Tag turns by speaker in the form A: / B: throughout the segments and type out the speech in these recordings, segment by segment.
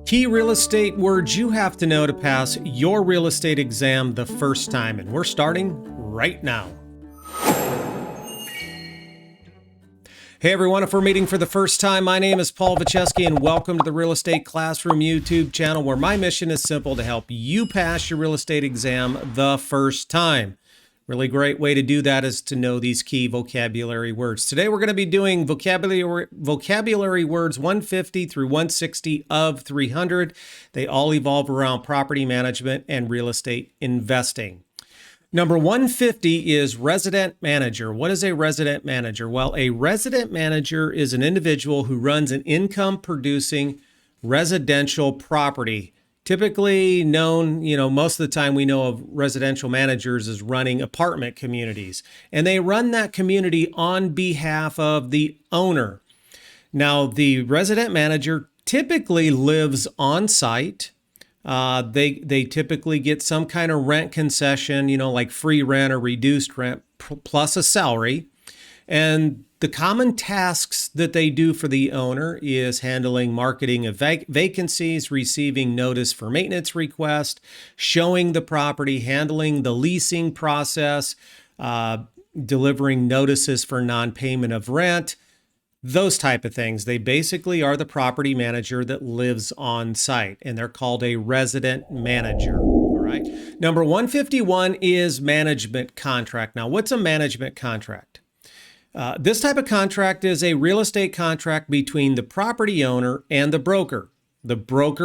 A: Key real estate words you have to know to pass your real estate exam the first time, and we're starting right now. Hey everyone, if we're meeting for the first time, my name is Paul Vacheski and welcome to the Real Estate Classroom YouTube channel, where my mission is simple: to help you pass your real estate exam the first time. Really great way to do that is to know these key vocabulary words. Today we're going to be doing vocabulary words 150 through 160 of 300. They all evolve around property management and real estate investing. Number 150 is resident manager. What is a resident manager? Well, a resident manager is an individual who runs an income-producing residential property. Typically known, most of the time we know of residential managers as running apartment communities, and they run that community on behalf of the owner. Now, the resident manager typically lives on site. They typically get some kind of rent concession, like free rent or reduced rent plus a salary. And the common tasks that they do for the owner is handling marketing of vacancies, receiving notice for maintenance request, showing the property, handling the leasing process, delivering notices for non-payment of rent, those type of things. They basically are the property manager that lives on site, and they're called a resident manager. All right. Number 151 is management contract. Now, what's a management contract? This type of contract is a real estate contract between the property owner and the broker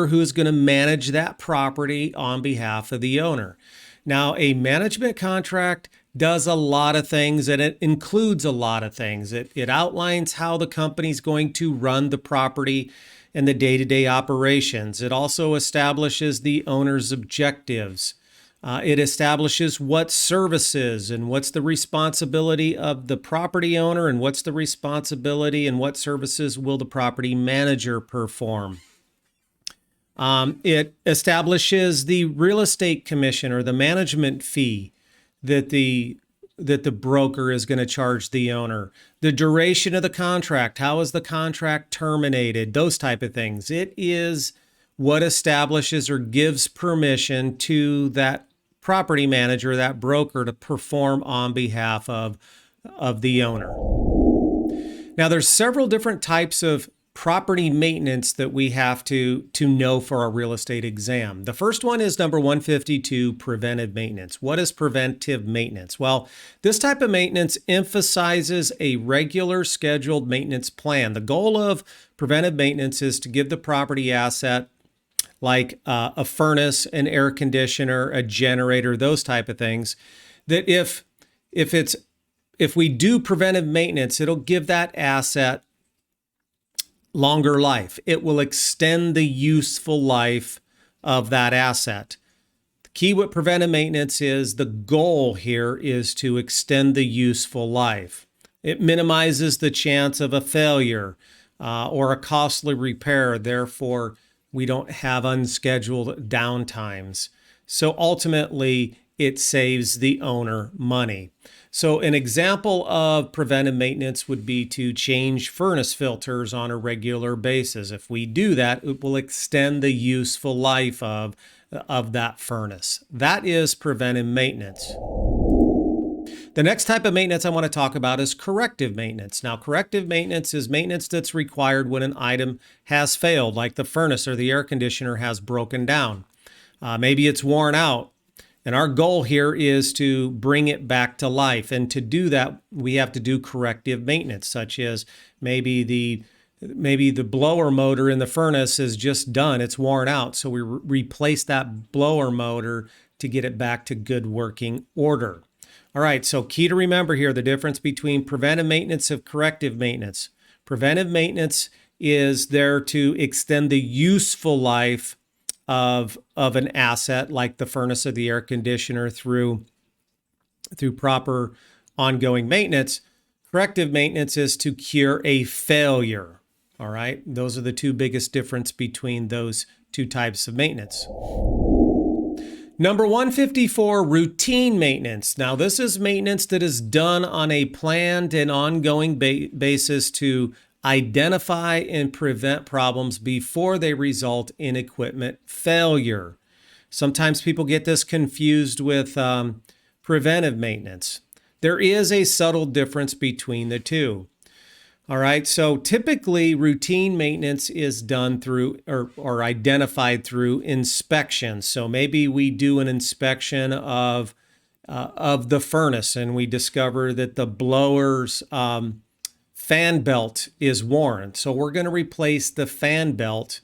A: who is going to manage that property on behalf of the owner. Now, a management contract does a lot of things, and it includes a lot of things. It outlines how the company's going to run the property and the day-to-day operations. It also establishes the owner's objectives. It establishes what services and what's the responsibility of the property owner, and what's the responsibility and what services will the property manager perform. It establishes the real estate commission or the management fee that the broker is going to charge the owner. The duration of the contract, how is the contract terminated, those type of things. It is what establishes or gives permission to that property manager, that broker, to perform on behalf of the owner. Now, there's several different types of property maintenance that we have to know for our real estate exam. The first one is number 152, preventive maintenance. What is preventive maintenance? Well, this type of maintenance emphasizes a regular scheduled maintenance plan. The goal of preventive maintenance is to give the property asset, like a furnace, an air conditioner, a generator, those type of things, that if we do preventive maintenance, it'll give that asset longer life. It will extend the useful life of that asset. The key with preventive maintenance is the goal here is to extend the useful life. It minimizes the chance of a failure or a costly repair. Therefore, we don't have unscheduled downtimes. So ultimately, it saves the owner money. So an example of preventive maintenance would be to change furnace filters on a regular basis. If we do that, it will extend the useful life of that furnace. That is preventive maintenance. The next type of maintenance I want to talk about is corrective maintenance. Now, corrective maintenance is maintenance that's required when an item has failed, like the furnace or the air conditioner has broken down. Maybe it's worn out. And our goal here is to bring it back to life. And to do that, we have to do corrective maintenance, such as maybe the blower motor in the furnace is just done. It's worn out. So we replace that blower motor to get it back to good working order. All right, so key to remember here, the difference between preventive maintenance and corrective maintenance. Preventive maintenance is there to extend the useful life of an asset, like the furnace or the air conditioner, through proper ongoing maintenance. Corrective maintenance is to cure a failure. All right, those are the two biggest difference between those two types of maintenance. Number 154, routine maintenance. Now, this is maintenance that is done on a planned and ongoing basis to identify and prevent problems before they result in equipment failure. Sometimes people get this confused with preventive maintenance. There is a subtle difference between the two. All right, so typically routine maintenance is done through or identified through inspection. So maybe we do an inspection of the furnace and we discover that the blower's fan belt is worn. So we're going to replace the fan belt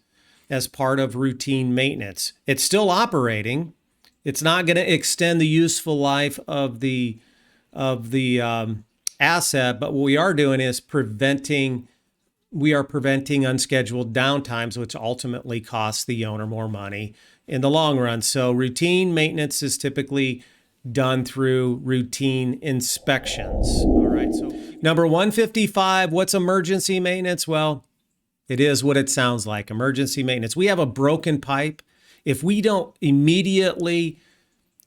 A: as part of routine maintenance. It's still operating. It's not going to extend the useful life of the asset, but what we are doing is preventing unscheduled downtimes, which ultimately costs the owner more money in the long run. So routine maintenance is typically done through routine inspections. All right. So number 155, what's emergency maintenance? Well, it is what it sounds like, emergency maintenance. We have a broken pipe. If we don't immediately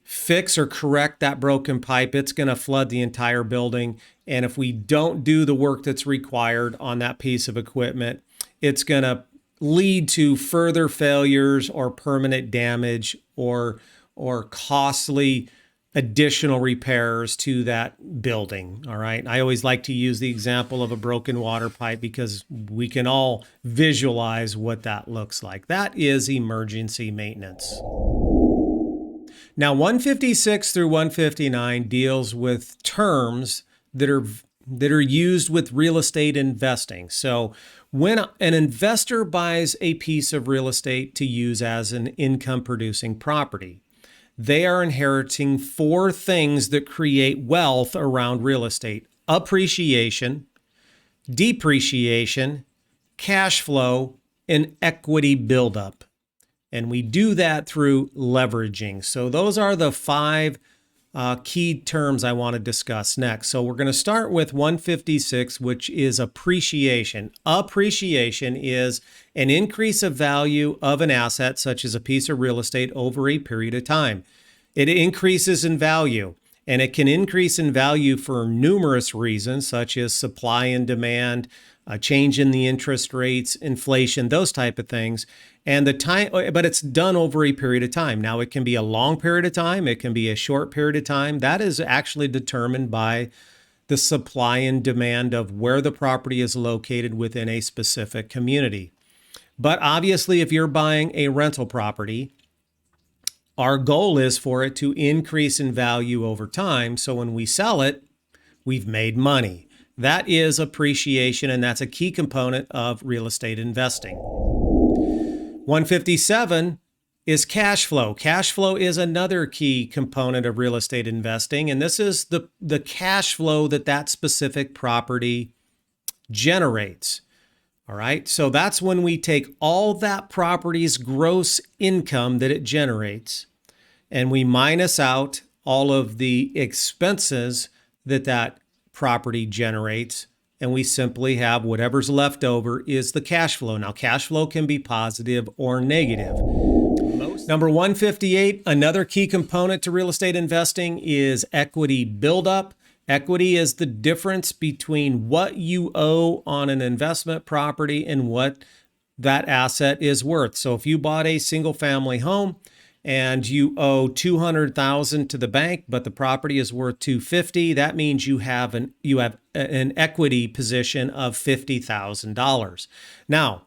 A: fix or correct that broken pipe, it's going to flood the entire building. And if we don't do the work that's required on that piece of equipment, it's going to lead to further failures or permanent damage or costly additional repairs to that building. All right. I always like to use the example of a broken water pipe because we can all visualize what that looks like. That is emergency maintenance. Now, 156 through 159 deals with terms that are used with real estate investing. So when an investor buys a piece of real estate to use as an income producing property, they are inheriting four things that create wealth around real estate: appreciation, depreciation, cash flow, and equity buildup. And we do that through leveraging. So those are the five key terms I want to discuss next. So we're going to start with 156, which is appreciation. Appreciation is an increase of value of an asset, such as a piece of real estate, over a period of time. It increases in value, and it can increase in value for numerous reasons, such as supply and demand, a change in the interest rates, inflation, those type of things. And the time, but it's done over a period of time. Now, it can be a long period of time. It can be a short period of time. That is actually determined by the supply and demand of where the property is located within a specific community. But obviously, if you're buying a rental property, our goal is for it to increase in value over time. So when we sell it, we've made money. That is appreciation, and that's a key component of real estate investing. 157 is cash flow. Cash flow is another key component of real estate investing, and this is the cash flow that specific property generates. All right, so that's when we take all that property's gross income that it generates, and we minus out all of the expenses that property generates, and we simply have whatever's left over is the cash flow. Now, cash flow can be positive or negative. Number 158, another key component to real estate investing is equity buildup. Equity is the difference between what you owe on an investment property and what that asset is worth. So if you bought a single family home and you owe $200,000 to the bank, but the property is worth $250,000, that means you have an equity position of $50,000. Now,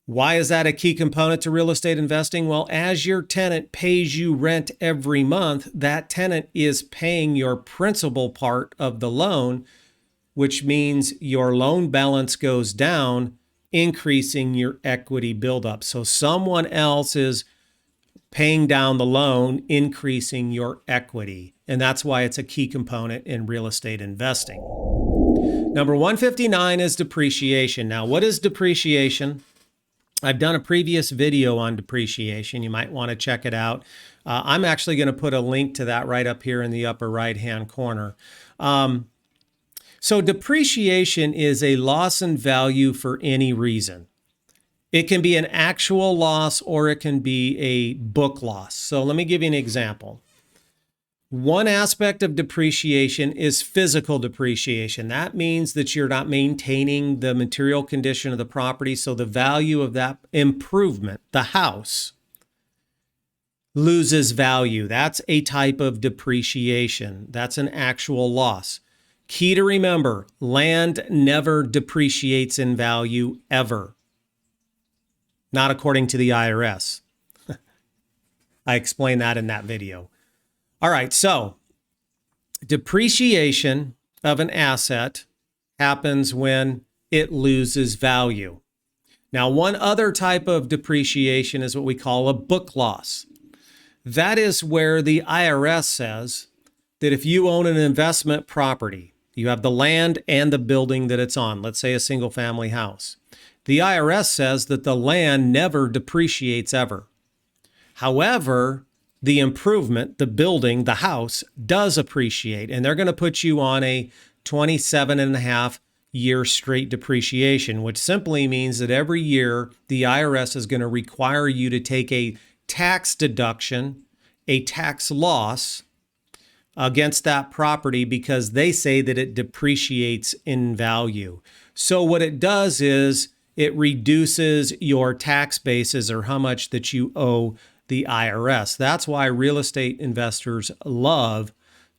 A: why is that a key component to real estate investing? Well, as your tenant pays you rent every month, that tenant is paying your principal part of the loan, which means your loan balance goes down, increasing your equity buildup. So someone else is paying down the loan, increasing your equity. And that's why it's a key component in real estate investing. Number 159 is depreciation. Now, what is depreciation? I've done a previous video on depreciation. You might want to check it out. I'm actually going to put a link to that right up here in the upper right-hand corner. So depreciation is a loss in value for any reason. It can be an actual loss or it can be a book loss. So let me give you an example. One aspect of depreciation is physical depreciation. That means that you're not maintaining the material condition of the property, so the value of that improvement, the house, loses value. That's a type of depreciation. That's an actual loss. Key to remember, land never depreciates in value ever. Not according to the IRS. I explained that in that video. All right, so depreciation of an asset happens when it loses value. Now, one other type of depreciation is what we call a book loss. That is where the IRS says that if you own an investment property, you have the land and the building that it's on, let's say a single family house. The IRS says that the land never depreciates ever. However, the improvement, the building, the house does appreciate, and they're going to put you on a 27.5-year straight depreciation, which simply means that every year the IRS is going to require you to take a tax deduction, a tax loss against that property because they say that it depreciates in value. So what it does is it reduces your tax basis or how much that you owe the IRS. That's why real estate investors love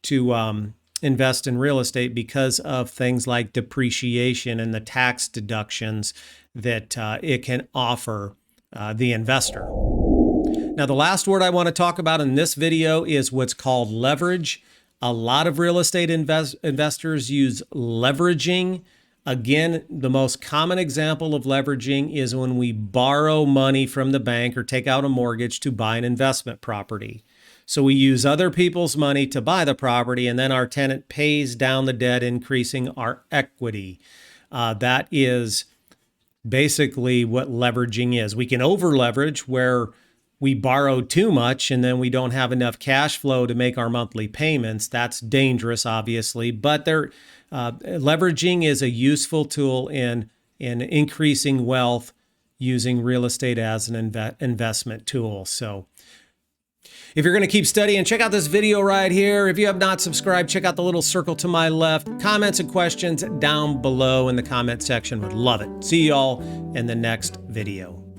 A: to invest in real estate, because of things like depreciation and the tax deductions that it can offer the investor. Now, the last word I want to talk about in this video is what's called leverage. A lot of real estate investors use leveraging. Again, the most common example of leveraging is when we borrow money from the bank or take out a mortgage to buy an investment property. So we use other people's money to buy the property, and then our tenant pays down the debt, increasing our equity. That is basically what leveraging is. We can over leverage where we borrow too much and then we don't have enough cash flow to make our monthly payments. That's dangerous, obviously, but leveraging is a useful tool in increasing wealth using real estate as an investment tool. So if you're going to keep studying, check out this video right here. If you have not subscribed, check out the little circle to my left. Comments and questions down below in the comment section. Would love it. See y'all in the next video.